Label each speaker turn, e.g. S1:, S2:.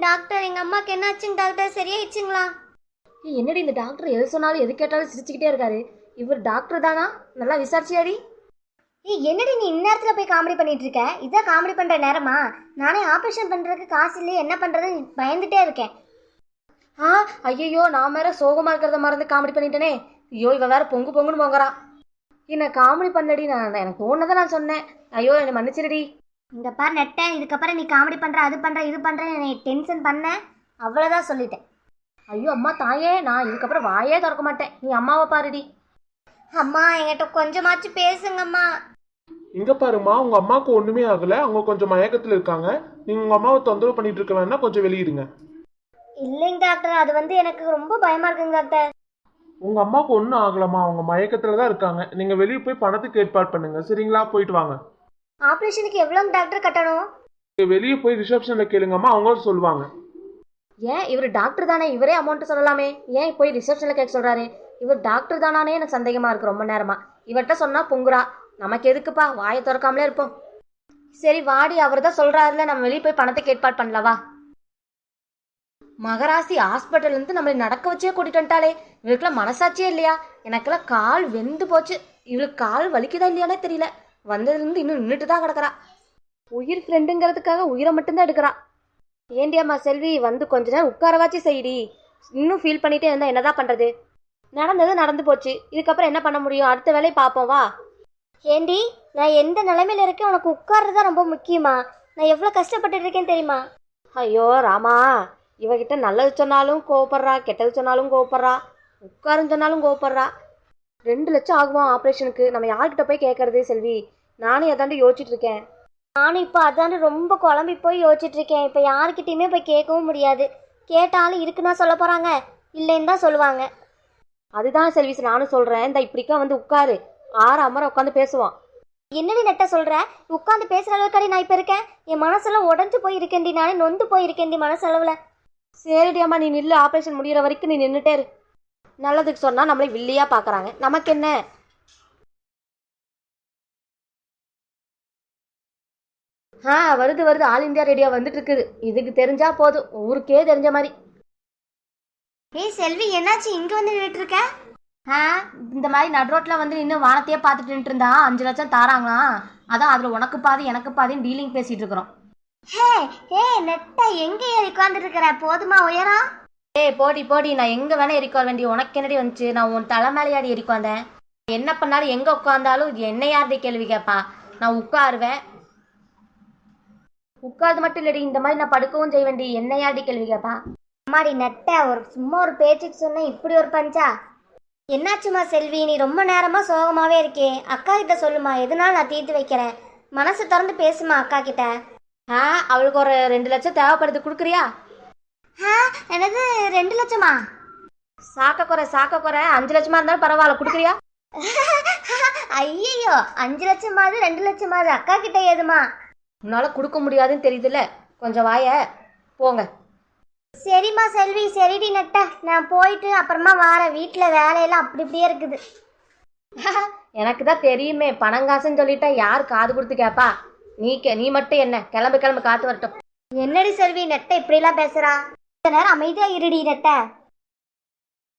S1: Doctor எங்கள் அம்மாவுக்கு என்னாச்சுங்க டாக்டர்? சரியாயிடுச்சுங்களா?
S2: என்னடி இந்த டாக்டர் எது சொன்னாலும் எது கேட்டாலும் சிரிச்சுக்கிட்டே இருக்காரு. இவர் டாக்டர் தானா? நல்லா விசாரிச்சியாடி?
S1: என்னடி நீ இந்நேரத்தில் போய் காமெடி பண்ணிட்டு இருக்க? இதான் காமெடி பண்ணுற நேரமா? நானே ஆப்ரேஷன் பண்ணுறதுக்கு காசு இல்லையே, என்ன பண்ணுறதுன்னு பயந்துட்டே இருக்கேன்.
S2: ஐயோ, நான் வேற சோகமாக இருக்கிறத மறந்து காமெடி பண்ணிட்டேனே. ஐயோ, இவ வேற பொங்கு பொங்குன்னு பொங்குறான். என்ன காமெடி பண்ணடி, நான் எனக்கு தோணுனதை நான் சொன்னேன். ஐயோ என்னை மன்னிச்சிருடி.
S1: இந்த பார் நெட்டேன், இதுக்கப்புறம் நீ காமெடி பண்ணுற அது பண்ணுற இது பண்ணுறேன் என்னை டென்ஷன் பண்ண, அவ்வளோதான் சொல்லிட்டேன்.
S2: ஐயோ அம்மா தாயே, நான் இதுக்கப்புறம் வாயே திறக்க மாட்டேன். நீ அம்மாவை பாருடி.
S1: அம்மா என்கிட்ட கொஞ்சமாச்சும் பேசுங்கம்மா.
S3: இங்க பாருமா, உங்க அம்மாவுக்கு ஒண்ணுமே ஆகல, அவங்க கொஞ்சம் மயக்கத்துல இருக்காங்க. நீங்க உங்க அம்மாவை தொந்தரவு பண்ணிட்டு இருக்க வேணா, கொஞ்சம் வெளியிடுங்க.
S1: இல்லைங்க டாக்டர், அது வந்து எனக்கு ரொம்ப பயமா இருக்குங்க டாக்டர்.
S3: உங்க அம்மாவுக்கு ஒன்றும் ஆகலமா, அவங்க மயக்கத்துல தான் இருக்காங்க. நீங்க வெளியே போய் பணத்துக்கு ஏற்பாடு பண்ணுங்க, சரிங்களா? போயிட்டு வாங்க.
S1: ஆப்ரேஷனுக்கு எவ்வளோங்க டாக்டர் கட்டணும்?
S3: வெளியே போய் ரிசப்ஷன்ல கேளுங்கம்மா, அவங்க சொல்லுவாங்க.
S2: ஏன் இவர் டாக்டர் தானே, இவரே அமௌண்ட் சொல்லலாமே. ஏன் போய் ரிசப்ஷனில் கேட்க சொல்கிறாரு? இவர் டாக்டர் தானே எனக்கு சந்தேகமாக இருக்குது ரொம்ப நேரமாக. இவர்கிட்ட சொன்னால் பொங்குறா, நமக்கு எதுக்குப்பா, வாயை திறக்காமலே இருப்போம். சரி வாடி, அவர் தான் சொல்கிறாருல, நம்ம வெளியே போய் பணத்துக்கு ஏற்பாடு பண்ணலவா. மகராசி ஹாஸ்பிட்டல்லேருந்து நம்மளை நடக்க வச்சே கூட்டிகிட்டு வந்துட்டாலே. இவருக்குலாம் மனசாட்சியே இல்லையா? எனக்கெல்லாம் கால் வெந்து போச்சு. இவளுக்கு கால் வலிக்குதா இல்லையானே தெரியல. வந்ததுலேருந்து இன்னும் நின்றுட்டு தான் கிடக்குறா. உயிர் ஃப்ரெண்டுங்கிறதுக்காக உயிரை மட்டும்தான் எடுக்கிறா. ஏண்டியம்மா செல்வி, வந்து கொஞ்ச நேரம் உட்காரவாச்சு செய்டி. இன்னும் ஃபீல் பண்ணிகிட்டே இருந்தால் என்னதான் பண்ணுறது? நடந்தது நடந்து போச்சு, இதுக்கப்புறம் என்ன பண்ண முடியும்? அடுத்த வேலையை பார்ப்போம் வா.
S1: ஏண்டி, நான் எந்த நிலைமையில இருக்கேன், உனக்கு உட்கார்றது தான் ரொம்ப முக்கியமா? நான் எவ்வளோ கஷ்டப்பட்டு இருக்கேன்னு தெரியுமா?
S2: ஐயோ ராமா, இவகிட்ட நல்லது சொன்னாலும் கோவப்படுறா, கெட்டது சொன்னாலும் கோவப்படுறா, உட்காருன்னு சொன்னாலும் கோவப்படுறா. 2 லட்சம் ஆகுமா ஆப்ரேஷனுக்கு? நம்ம யார்கிட்ட போய் கேட்கறது செல்வி? நானும் எதாண்டி யோசிச்சுட்டு இருக்கேன்.
S1: நானும் இப்போ அதாண்டு ரொம்ப குழம்பி போய் யோசிச்சுட்டு இருக்கேன். இப்போ யாருக்கிட்டையுமே போய் கேட்கவும் முடியாது. கேட்டாலும் இருக்குன்னா சொல்ல போகிறாங்க, இல்லைன்னு தான் சொல்லுவாங்க.
S2: அதுதான் செல்வி நானும் சொல்கிறேன். இந்த இப்படிக்கா வந்து உட்காரு, 6 அமர உட்காந்து பேசுவான்.
S1: என்னடி நெட்ட சொல்கிற? உட்காந்து பேசுகிற அளவுக்காடி நான் இப்போ இருக்கேன்? என் மனசெல்லாம் உடஞ்சு போய் இருக்கேன்டி, நானே நொந்து போயிருக்கேன்டி மனசளவில்.
S2: சரிடி அம்மா, நீ நில்லு. ஆப்ரேஷன் முடிகிற வரைக்கும் நீ நின்றுட்டே இரு. நல்லதுக்கு சொன்னால் நம்மளை வில்லியாக பார்க்குறாங்க, நமக்கு என்ன? வருது வருது, ஆல் இந்தியா ரேடியோ வந்துட்டு இருக்குது. இதுக்கு தெரிஞ்சா போதும், ஊருக்கே தெரிஞ்ச மாதிரி.
S1: ஏய் செல்வி, என்னாச்சு இங்கே வந்து நின்றுட்டு இருக்க?
S2: இந்த மாதிரி நடுரோட்டில் வந்து நின்று வானத்தையே பார்த்துட்டு நின்று இருந்தா 5 லட்சம் தாராங்களாம். அதான் அதில் உனக்கு பாதி எனக்கு பாதின்னு டீலிங் பேசிகிட்டு இருக்கிறோம்.
S1: ஹே நெட்டா, எங்கே ஏறி உட்காந்துட்டு இருக்கிற? போதுமா உயரம்?
S2: போடி போடி, நான் எங்கே வேணா எரிக்க வேண்டிய உனக்கு என்னடி வந்துச்சு? நான் உன் தலை மேலையாடி எரிக்க வந்தேன். என்ன பண்ணாலும் எங்கே உட்காந்தாலும் என்ன யாருடைய கேள்வி கேட்பா? நான் உட்காருவேன். உட்காது மட்டும் இல்லடி, இந்த மாதிரி நான் படுக்கவும் செய்ய வேண்டி, என்ன யாருடைய கேள்வி கேட்பா?
S1: அம்மாடி நெட்டா, சும்மா ஒரு பேச்சுக்கு சொன்ன இப்படி ஒரு பஞ்சா? என்னாச்சுமா செல்வி, நீ ரொம்ப நேரமாக சோகமாகவே இருக்கே. அக்கா கிட்ட சொல்லுமா, எதுனாலும் நான் தீர்த்து வைக்கிறேன். மனசு திறந்து பேசுமா அக்கா கிட்ட.
S2: அவளுக்கு ஒரு 2 லட்சம் தேவைப்படுது, கொடுக்குறியா?
S1: என்னது 2 லட்சமா?
S2: சாக்க குறை 5 லட்சமா இருந்தாலும் பரவாயில்ல, கொடுக்குறியா?
S1: ஐயோ, 5 லட்சமாவது 2 லட்சமாவது அக்கா கிட்ட ஏதுமா?
S2: உன்னால கொடுக்க முடியாதுன்னு தெரியுதுல்ல, கொஞ்சம் வாய போங்க.
S1: சரிம்மா செல்வி, சரிடி நெட்டா, நான் போயிட்டு அப்புறமா வாரேன். வீட்டில் வேலையெல்லாம் அப்படி இப்படியே இருக்குது.
S2: எனக்கு தான் தெரியுமே, பணங்காசுன்னு சொல்லிட்டா யார் காது கொடுத்து கேட்பா? நீ மட்டும் என்ன, கிளம்பு காத்து வரட்டும்.
S1: என்னடி செல்வி, நெட்டை இப்படிலாம் பேசுறா? இந்த நேரம் அமைதியா இருடி நெட்டை.